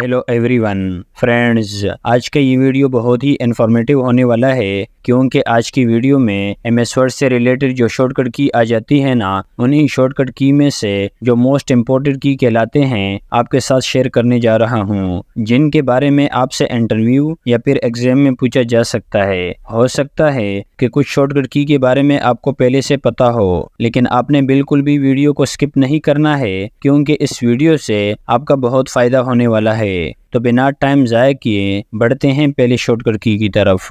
Hello everyone friends, आज का ये वीडियो बहुत ही इन्फॉर्मेटिव होने वाला है क्योंकि आज की वीडियो में एमएस वर्ड से रिलेटेड जो शॉर्टकट की आ जाती है ना, उन्हीं शॉर्टकट की में से जो मोस्ट इम्पोर्टेंट की कहलाते हैं आपके साथ शेयर करने जा रहा हूँ, जिनके बारे में आपसे इंटरव्यू या फिर एग्जाम में पूछा जा सकता है। हो सकता है कि कुछ शॉर्टकट की के बारे में आपको पहले से पता हो, लेकिन आपने बिल्कुल भी वीडियो को स्किप नहीं करना है क्योंकि इस वीडियो से आपका बहुत फायदा होने वाला है। तो बिना टाइम ज़ाया किए बढ़ते हैं पहले शॉर्टकट की तरफ।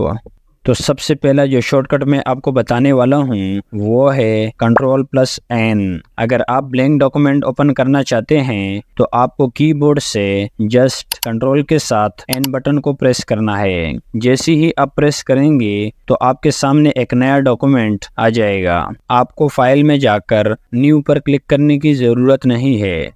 तो सबसे पहला जो शॉर्टकट मैं आपको बताने वाला हूँ वो है Ctrl+N। अगर आप ब्लैंक डॉक्यूमेंट ओपन करना चाहते हैं तो आपको कीबोर्ड से जस्ट कंट्रोल के साथ N बटन को प्रेस करना है। जैसे ही आप प्रेस करेंगे तो आपके सामने एक नया डॉक्यूमेंट आ जाएगा। आपको फाइल में जाकर न्यू पर क्लिक करने की ज़रूरत नहीं है।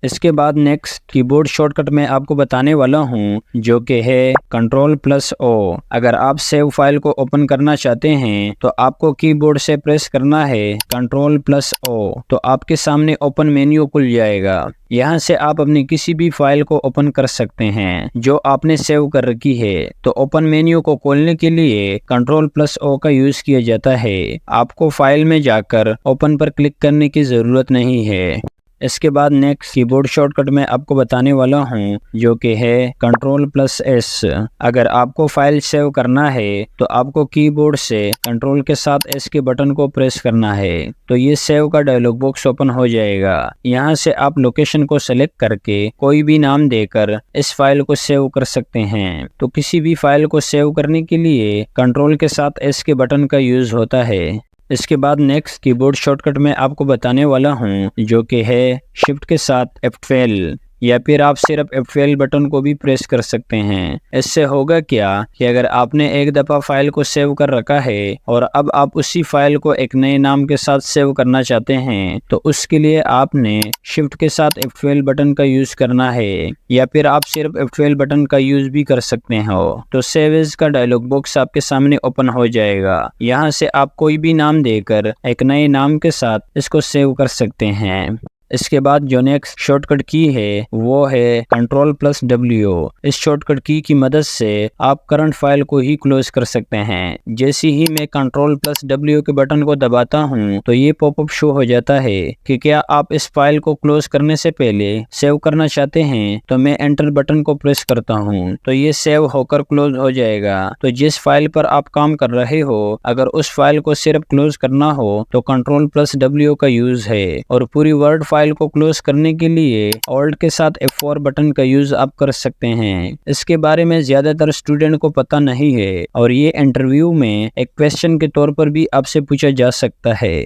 इसके बाद नेक्स्ट कीबोर्ड शॉर्टकट मैं आपको बताने वाला हूँ जो कि है Ctrl+O। अगर आप सेव फाइल को ओपन करना चाहते हैं तो आपको कीबोर्ड से प्रेस करना है Ctrl+O। तो आपके सामने ओपन मेन्यू खुल जाएगा। यहाँ से आप अपनी किसी भी फाइल को ओपन कर सकते हैं जो आपने सेव कर रखी है। तो ओपन मेन्यू को खोलने के लिए Ctrl+O का यूज किया जाता है। आपको फाइल में जाकर ओपन पर क्लिक करने की जरूरत नहीं है। इसके बाद नेक्स्ट कीबोर्ड शॉर्टकट मैं आपको बताने वाला हूँ जो कि है Ctrl+S। अगर आपको फाइल सेव करना है तो आपको कीबोर्ड से कंट्रोल के साथ S के बटन को प्रेस करना है। तो ये सेव का डायलॉग बॉक्स ओपन हो जाएगा। यहाँ से आप लोकेशन को सेलेक्ट करके कोई भी नाम देकर इस फाइल को सेव कर सकते हैं। तो किसी भी फाइल को सेव करने के लिए कंट्रोल के साथ S के बटन का यूज होता है। इसके बाद नेक्स्ट कीबोर्ड शॉर्टकट मैं आपको बताने वाला हूँ जो कि है शिफ्ट के साथ F12, या फिर आप सिर्फ F12 बटन को भी प्रेस कर सकते हैं। इससे होगा क्या कि अगर आपने एक दफ़ा फाइल को सेव कर रखा है और अब आप उसी फाइल को एक नए नाम के साथ सेव करना चाहते हैं तो उसके लिए आपने शिफ्ट के साथ F12 बटन का यूज करना है, या फिर आप सिर्फ F12 बटन का यूज भी कर सकते हो। तो सेव एज का डायलॉग बॉक्स आपके सामने ओपन हो जाएगा। यहाँ से आप कोई भी नाम देकर एक नए नाम के साथ इसको सेव कर सकते हैं। इसके बाद जो नेक्स्ट शॉर्टकट की है वो है Ctrl+W। इस शॉर्टकट की मदद से आप करंट फाइल को ही क्लोज कर सकते हैं। जैसे ही मैं Ctrl+W के बटन को दबाता हूँ तो ये पॉपअप शो हो जाता है कि क्या आप इस फाइल को क्लोज करने से पहले सेव करना चाहते हैं। तो मैं एंटर बटन को प्रेस करता हूँ तो ये सेव होकर क्लोज हो जाएगा। तो जिस फाइल पर आप काम कर रहे हो अगर उस फाइल को सिर्फ क्लोज करना हो तो Ctrl+W का यूज है, और पूरी वर्ड फाइल को क्लोज करने के लिए ऑल्ट के साथ F4 बटन का यूज आप कर सकते हैं। इसके बारे में ज्यादातर स्टूडेंट को पता नहीं है और ये इंटरव्यू में एक क्वेश्चन के तौर पर भी आपसे पूछा जा सकता है।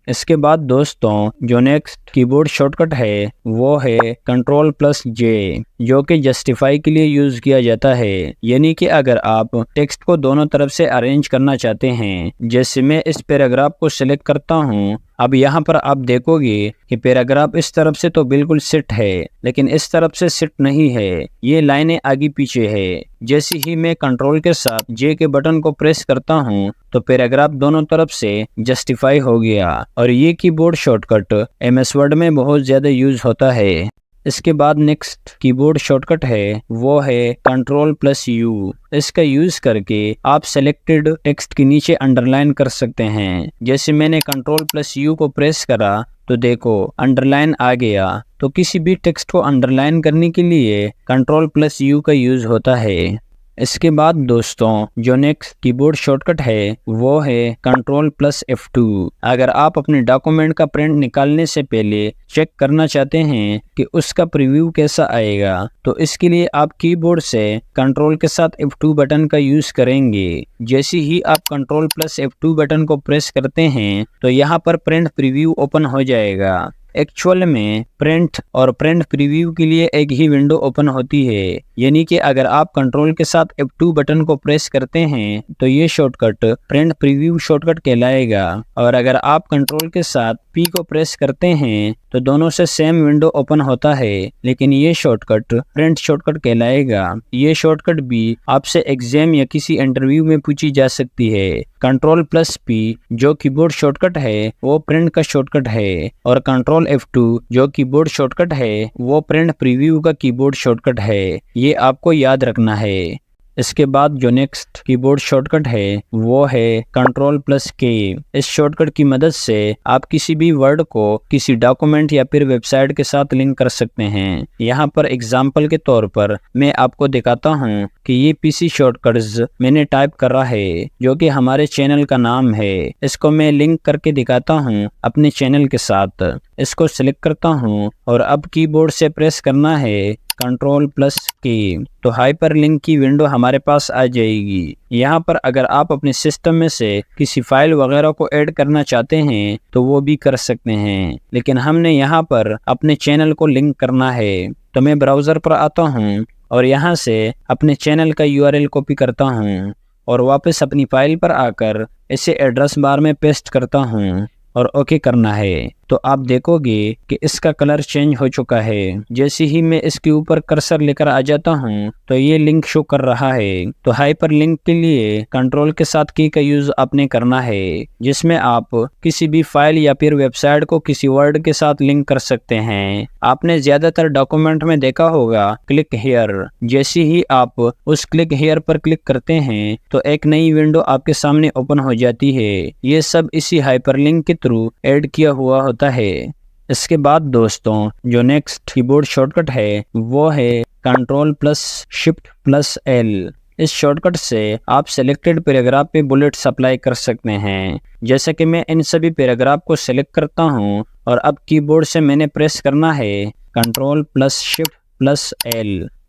इसके बाद दोस्तों जो नेक्स्ट कीबोर्ड शॉर्टकट है वो है Ctrl+J, जो कि जस्टिफाई के लिए यूज किया जाता है। यानी कि अगर आप टेक्स्ट को दोनों तरफ से अरेंज करना चाहते हैं, जैसे मैं इस पैराग्राफ को सिलेक्ट करता हूं, अब यहाँ पर आप देखोगे कि पैराग्राफ इस तरफ से तो बिल्कुल सिट है लेकिन इस तरफ से सिट नहीं है, ये लाइनें आगे पीछे है। जैसे ही मैं कंट्रोल के साथ J के बटन को प्रेस करता हूँ तो पैराग्राफ दोनों तरफ से जस्टिफाई हो गया, और ये कीबोर्ड शॉर्टकट MS वर्ड में बहुत ज़्यादा यूज होता है। इसके बाद नेक्स्ट कीबोर्ड शॉर्टकट है वो है Ctrl+U। इसका यूज करके आप सेलेक्टेड टेक्स्ट के नीचे अंडरलाइन कर सकते हैं। जैसे मैंने Ctrl+U को प्रेस करा तो देखो अंडरलाइन आ गया। तो किसी भी टेक्स्ट को अंडरलाइन करने के लिए Ctrl+U का यूज होता है। इसके बाद दोस्तों जो नेक्स्ट कीबोर्ड शॉर्टकट है वो है Ctrl+F2। अगर आप अपने डॉक्यूमेंट का प्रिंट निकालने से पहले चेक करना चाहते हैं कि उसका प्रीव्यू कैसा आएगा तो इसके लिए आप कीबोर्ड से कंट्रोल के साथ F2 बटन का यूज करेंगे। जैसे ही आप Ctrl+F2 बटन को प्रेस करते हैं तो यहाँ पर प्रिंट प्रीव्यू ओपन हो जाएगा। एक्चुअल में प्रिंट और प्रिंट प्रीव्यू के लिए एक ही विंडो ओपन होती है, यानी कि अगर आप कंट्रोल के साथ F2 बटन को प्रेस करते हैं तो ये शॉर्टकट प्रिंट प्रीव्यू शॉर्टकट कहलाएगा, और अगर आप कंट्रोल के साथ P को प्रेस करते हैं तो दोनों से सेम विंडो ओपन होता है, लेकिन ये शॉर्टकट प्रिंट शॉर्टकट कहलाएगा। ये शॉर्टकट भी आपसे एग्जाम या किसी इंटरव्यू में पूछी जा सकती है। Ctrl+P जो कीबोर्ड शॉर्टकट है वो प्रिंट का शॉर्टकट है, और Ctrl+F2 जो कीबोर्ड कीबोर्ड शॉर्टकट है वो प्रिंट प्रीव्यू का कीबोर्ड शॉर्टकट है, ये आपको याद रखना है। इसके बाद जो नेक्स्ट कीबोर्ड शॉर्टकट है वो है Ctrl+K। इस शॉर्टकट की मदद से आप किसी भी वर्ड को किसी डॉक्यूमेंट या फिर वेबसाइट के साथ लिंक कर सकते हैं। यहाँ पर एग्जाम्पल के तौर पर मैं आपको दिखाता हूँ कि ये पीसी शॉर्टकट्स मैंने टाइप करा है जो कि हमारे चैनल का नाम है। इसको मैं लिंक करके दिखाता हूँ अपने चैनल के साथ। इसको सिलेक्ट करता हूँ और अब कीबोर्ड से प्रेस करना है Ctrl+K, तो हाइपरलिंक की विंडो हमारे पास आ जाएगी। यहाँ पर अगर आप अपने सिस्टम में से किसी फाइल वगैरह को ऐड करना चाहते हैं तो वो भी कर सकते हैं, लेकिन हमने यहाँ पर अपने चैनल को लिंक करना है। तो मैं ब्राउज़र पर आता हूँ और यहाँ से अपने चैनल का URL कॉपी करता हूँ और वापस अपनी फाइल पर आकर इसे एड्रेस बार में पेस्ट करता हूँ और ओके करना है। तो आप देखोगे कि इसका कलर चेंज हो चुका है। जैसे ही मैं इसके ऊपर कर्सर लेकर आ जाता हूँ तो ये लिंक शो कर रहा है। तो हाइपर लिंक के लिए कंट्रोल के साथ की का यूज आपने करना है, जिसमें आप किसी भी फाइल या फिर वेबसाइट को किसी वर्ड के साथ लिंक कर सकते हैं। आपने ज्यादातर डॉक्यूमेंट में देखा होगा क्लिक हियर। जैसे ही आप उस क्लिक हियर पर क्लिक करते हैं तो एक नई विंडो आपके सामने ओपन हो जाती है। ये सब इसी हाइपरलिंक के थ्रू ऐड किया हुआ होता है। इसके बाद दोस्तों जो नेक्स्ट कीबोर्ड शॉर्टकट है वो है Ctrl+Shift+L। इस शॉर्टकट से आप सिलेक्टेड पैराग्राफ पे बुलेट्स अप्लाई कर सकते हैं। जैसे कि मैं इन सभी पैराग्राफ को सिलेक्ट करता हूं और अब कीबोर्ड से मैंने प्रेस करना है Ctrl+Shift+L,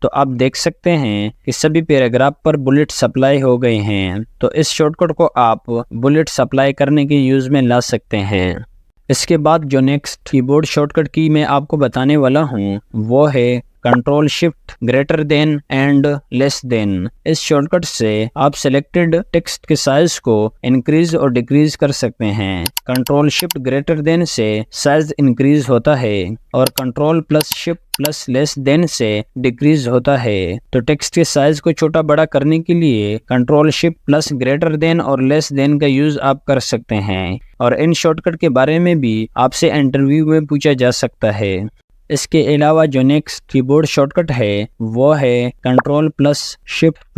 तो आप देख सकते हैं कि सभी पैराग्राफ पर बुलेट्स अप्लाई हो गए हैं। तो इस शॉर्टकट को आप बुलेट्स अप्लाई करने के यूज में ला सकते हैं। इसके बाद जो नेक्स्ट कीबोर्ड शॉर्टकट की मैं आपको बताने वाला हूँ वो है Ctrl+Shift एंड लेस देन। इस शॉर्टकट से आप सिलेक्टेड टेक्स्ट के साइज को इंक्रीज और डिक्रीज कर सकते हैं। Ctrl+Shift से साइज इंक्रीज होता है और Ctrl+Shift+लेस देन से डिक्रीज होता है। तो टेक्स्ट के साइज को छोटा बड़ा करने के लिए Ctrl+Shift+ और लेस देन का यूज आप कर सकते हैं। और इन शॉर्टकट के बारे में भी आपसे इंटरव्यू में पूछा जा सकता है। इसके अलावा जो नेक्स्ट कीबोर्ड शॉर्टकट है वो है Ctrl+Shift+A।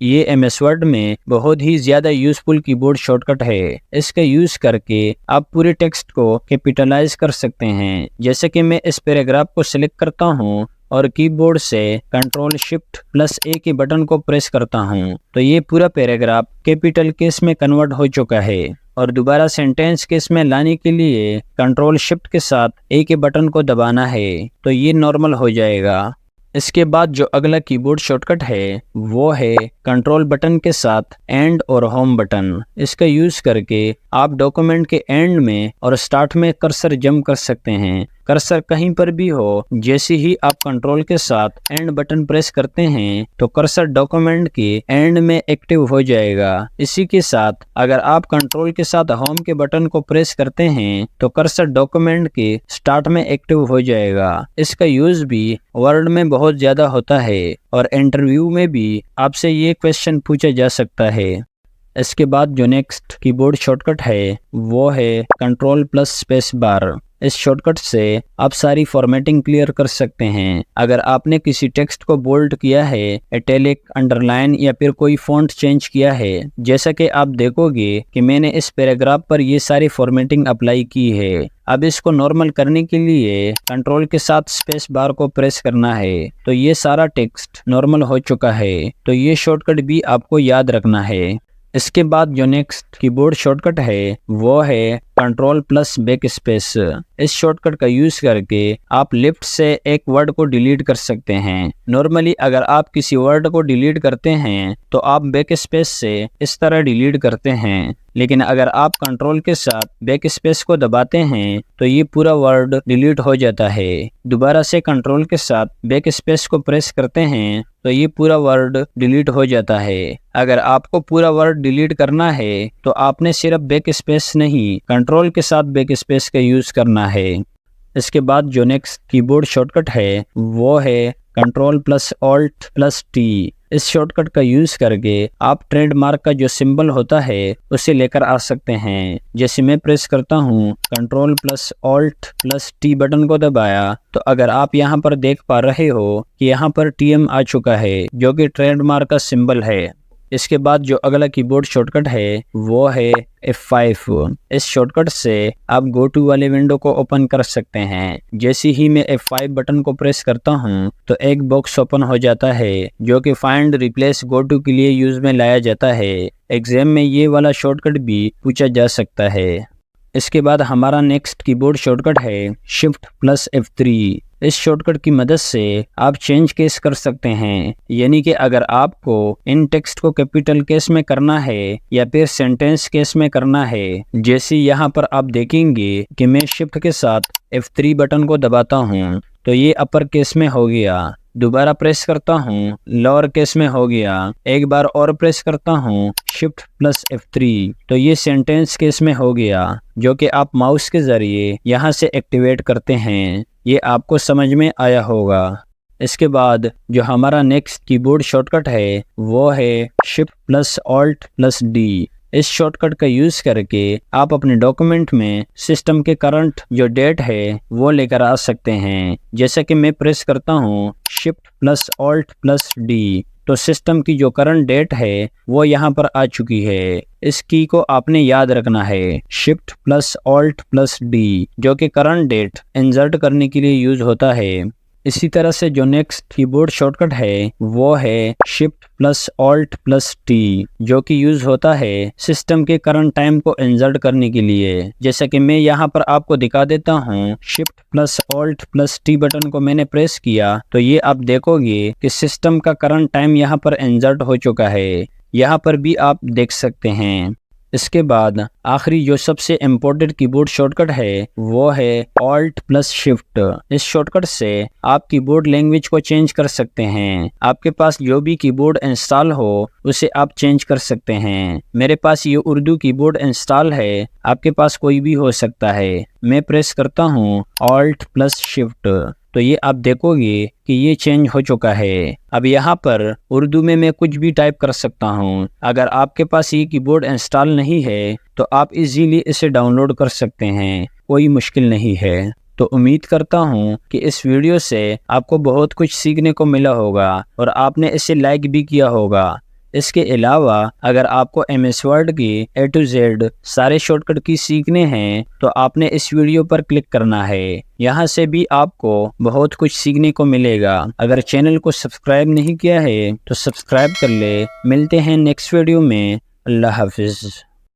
ये MS वर्ड में बहुत ही ज्यादा यूजफुल कीबोर्ड शॉर्टकट है। इसका यूज करके आप पूरे टेक्स्ट को कैपिटलाइज कर सकते हैं। जैसे कि मैं इस पैराग्राफ को सिलेक्ट करता हूँ और कीबोर्ड से Ctrl+Shift+A के बटन को प्रेस करता हूँ तो ये पूरा पैराग्राफ कैपिटल केस में कन्वर्ट हो चुका है। और दोबारा सेंटेंस केस में लाने के लिए Ctrl+Shift के साथ A के बटन को दबाना है तो ये नॉर्मल हो जाएगा। इसके बाद जो अगला कीबोर्ड शॉर्टकट है वो है कंट्रोल बटन के साथ एंड और होम बटन। इसका यूज करके आप डॉक्यूमेंट के एंड में और स्टार्ट में कर्सर जंप कर सकते हैं। कर्सर कहीं पर भी हो, जैसे ही आप कंट्रोल के साथ एंड बटन प्रेस करते हैं तो कर्सर डॉक्यूमेंट के एंड में एक्टिव हो जाएगा। इसी के साथ अगर आप कंट्रोल के साथ होम के बटन को प्रेस करते हैं तो कर्सर डॉक्यूमेंट के स्टार्ट में एक्टिव हो जाएगा। इसका यूज भी वर्ड में बहुत ज्यादा होता है और इंटरव्यू में भी आपसे ये क्वेश्चन पूछा जा सकता है। इसके बाद जो नेक्स्ट कीबोर्ड शॉर्टकट है वो है Ctrl+Spacebar। इस शॉर्टकट से आप सारी फॉर्मेटिंग क्लियर कर सकते हैं। अगर आपने किसी टेक्स्ट को बोल्ड किया है, इटैलिक, अंडरलाइन या फिर कोई फॉन्ट चेंज किया है, जैसा कि आप देखोगे कि मैंने इस पैराग्राफ पर ये सारी फॉर्मेटिंग अप्लाई की है। अब इसको नॉर्मल करने के लिए कंट्रोल के साथ स्पेस बार को प्रेस करना है तो ये सारा टेक्स्ट नॉर्मल हो चुका है। तो ये शॉर्टकट भी आपको याद रखना है। इसके बाद जो नेक्स्ट कीबोर्ड शॉर्टकट है वो है Ctrl+Backspace। इस शॉर्टकट का यूज करके आप लेफ्ट से एक वर्ड को डिलीट कर सकते हैं। नॉर्मली अगर आप किसी वर्ड को डिलीट करते हैं तो आप बैकस्पेस से इस तरह डिलीट करते हैं, लेकिन अगर आप कंट्रोल के साथ बैकस्पेस को दबाते हैं तो ये पूरा वर्ड डिलीट हो जाता है। दोबारा से कंट्रोल के साथ बैकस्पेस को प्रेस करते हैं तो ये पूरा वर्ड डिलीट हो जाता है। अगर आपको पूरा वर्ड डिलीट करना है तो आपने सिर्फ बैकस्पेस नहीं, कंट्रोल के साथ बैकस्पेस का यूज करना है। इसके बाद जो नेक्स्ट कीबोर्ड शॉर्टकट है वो है Ctrl+Alt+T। इस शॉर्टकट का यूज करके आप ट्रेडमार्क का जो सिंबल होता है उसे लेकर आ सकते हैं। जैसे मैं प्रेस करता हूँ Ctrl+Alt+T बटन को दबाया तो अगर आप यहाँ पर देख पा रहे हो कि यहाँ पर TM आ चुका है जो कि ट्रेडमार्क का सिंबल है। इसके बाद जो अगला कीबोर्ड शॉर्टकट है वो है F5। इस शॉर्टकट से आप गो टू वाले विंडो को ओपन कर सकते हैं। जैसे ही मैं F5 बटन को प्रेस करता हूं तो एक बॉक्स ओपन हो जाता है जो कि फाइंड रिप्लेस गो टू के लिए यूज में लाया जाता है। एग्जाम में ये वाला शॉर्टकट भी पूछा जा सकता है। इसके बाद हमारा नेक्स्ट कीबोर्ड शॉर्टकट है Shift+F3। इस शॉर्टकट की मदद से आप चेंज केस कर सकते हैं, यानी कि अगर आपको इन टेक्स्ट को कैपिटल केस में करना है या फिर सेंटेंस केस में करना है। जैसे यहाँ पर आप देखेंगे कि मैं शिफ्ट के साथ F3 बटन को दबाता हूँ तो ये अपर केस में हो गया। दोबारा प्रेस करता हूँ लोअर केस में हो गया। एक बार और प्रेस करता हूँ Shift+F3 तो ये सेंटेंस केस में हो गया, जो कि आप माउस के जरिए यहाँ से एक्टिवेट करते हैं। ये आपको समझ में आया होगा। इसके बाद जो हमारा नेक्स्ट कीबोर्ड शॉर्टकट है वो है Shift+Alt+D। इस शॉर्टकट का यूज करके आप अपने डॉक्यूमेंट में सिस्टम के करंट जो डेट है वो लेकर आ सकते हैं। जैसा कि मैं प्रेस करता हूँ Shift+Alt+D तो सिस्टम की जो करंट डेट है वो यहाँ पर आ चुकी है। इस की को आपने याद रखना है Shift+Alt+D जो कि करंट डेट इंसर्ट करने के लिए यूज होता है। इसी तरह से जो नेक्स्ट कीबोर्ड शॉर्टकट है वो है Shift+Alt+T जो कि यूज होता है सिस्टम के करंट टाइम को इंसर्ट करने के लिए। जैसा कि मैं यहाँ पर आपको दिखा देता हूँ, Shift+Alt+T बटन को मैंने प्रेस किया तो ये आप देखोगे कि सिस्टम का करंट टाइम यहाँ पर इंसर्ट हो चुका है। यहाँ पर भी आप देख सकते हैं। इसके बाद आखिरी जो सबसे इम्पोर्टेंट कीबोर्ड शॉर्टकट है वो है Alt+Shift। इस शॉर्टकट से आप कीबोर्ड लैंग्वेज को चेंज कर सकते हैं। आपके पास जो भी कीबोर्ड इंस्टॉल हो उसे आप चेंज कर सकते हैं। मेरे पास ये उर्दू कीबोर्ड इंस्टॉल है, आपके पास कोई भी हो सकता है। मैं प्रेस करता हूँ Alt+Shift तो ये आप देखोगे कि ये चेंज हो चुका है। अब यहाँ पर उर्दू में मैं कुछ भी टाइप कर सकता हूँ। अगर आपके पास ये कीबोर्ड इंस्टॉल नहीं है तो आप इजीली इसे डाउनलोड कर सकते हैं, कोई मुश्किल नहीं है। तो उम्मीद करता हूँ कि इस वीडियो से आपको बहुत कुछ सीखने को मिला होगा और आपने इसे लाइक भी किया होगा। इसके अलावा अगर आपको MS वर्ड की A to Z सारे शॉर्टकट की सीखने हैं तो आपने इस वीडियो पर क्लिक करना है। यहाँ से भी आपको बहुत कुछ सीखने को मिलेगा। अगर चैनल को सब्सक्राइब नहीं किया है तो सब्सक्राइब कर ले। मिलते हैं नेक्स्ट वीडियो में। अल्लाह हाफिज़।